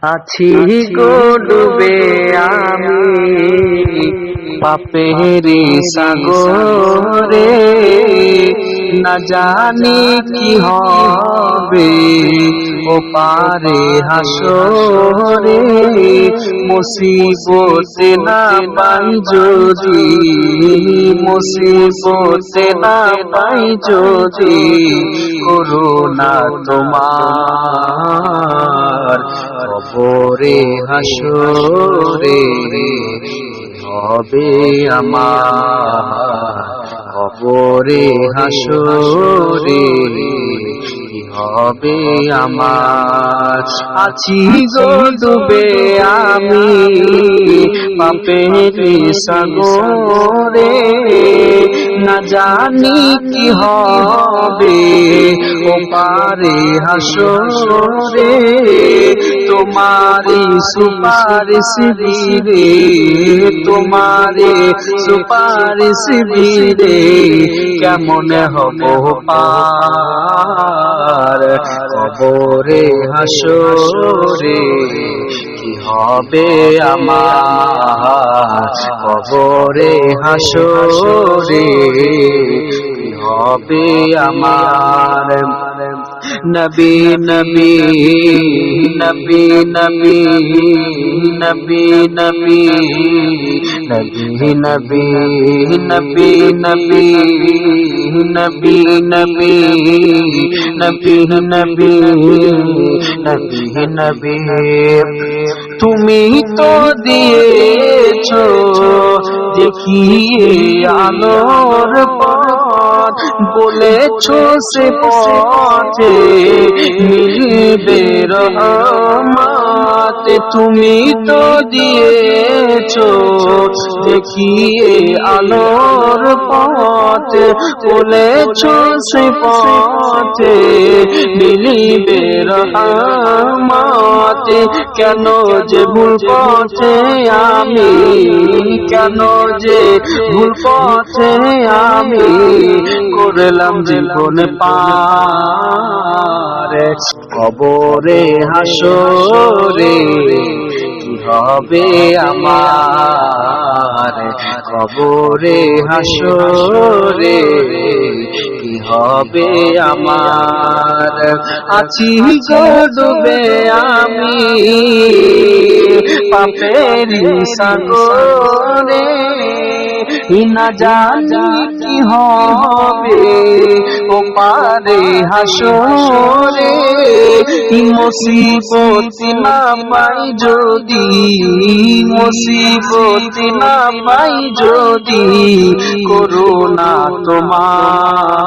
আছি গো ডুবে আমি পাপের সাগরে, না জানি কি হবে ও পারে হাসরে। মুসিবতে না পাই যদি, মুসিবতে না পাই যদি, করুণা তোমার কবরে হাসরে হবে আমার, কবরে হাসরে হবে আমার। আছি গো ডুবে আমি পাপের সাগরে, না জানি কি হবে ও পারে হাসরে। তোমারি সুপারিশ দিলে, তোমারি সুপারিশ দিলে কেমন হব পার, কবরে হাসরে কি হবে আমার, কবরে হাসরে কি হবে আমার। নবী নবী নবী নবী নবী নবী নবী নবী নবী নবী নবী নবী নবী নবী নবী নবী। তুমি তো দিয়েছো দেখিয়ে আলোর পথ, বলেছো সে পথে মিলবে রহমত। তুমি তো দিয়েছো দেখিয়ে আলোর পথ, বলেছো সে পথে মিলবে রহমত। কেন যে ভুল পথে আমি, কেন যে ভুল পথে আমি করলাম জীবন পার, কবরে হাসরে কি হবে আমার, কবরে হাসরে কি হবে আমার। আছি গো ডুবে আমি পাপের সাগরে, না জানি কি হবে ও পারে হাসরে। মুসিবত না পাই যদি, মুসিবত না পাই যদি, করুণা তোমার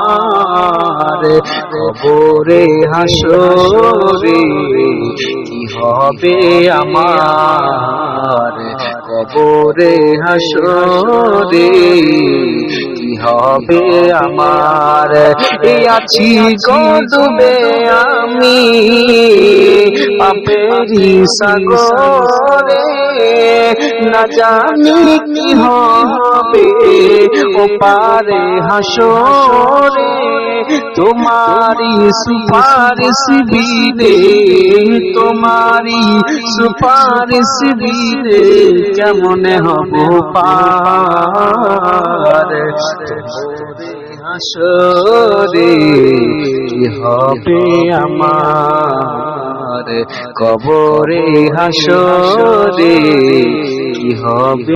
কবরে হাসরে কি হবে আমার, কবরে হাসরে কি হবে আমার। এই আছি গো ডুবে আমি পাপেরি সাগরে, না জানি কি হবে ও পারে হাসরে। তোমারি সুপারিশ দিলে, তোমারি সুপারিশ দিলে কেমন হব পার, হাসরে কি হবে আমার, কবরে হাসরে কি হবে।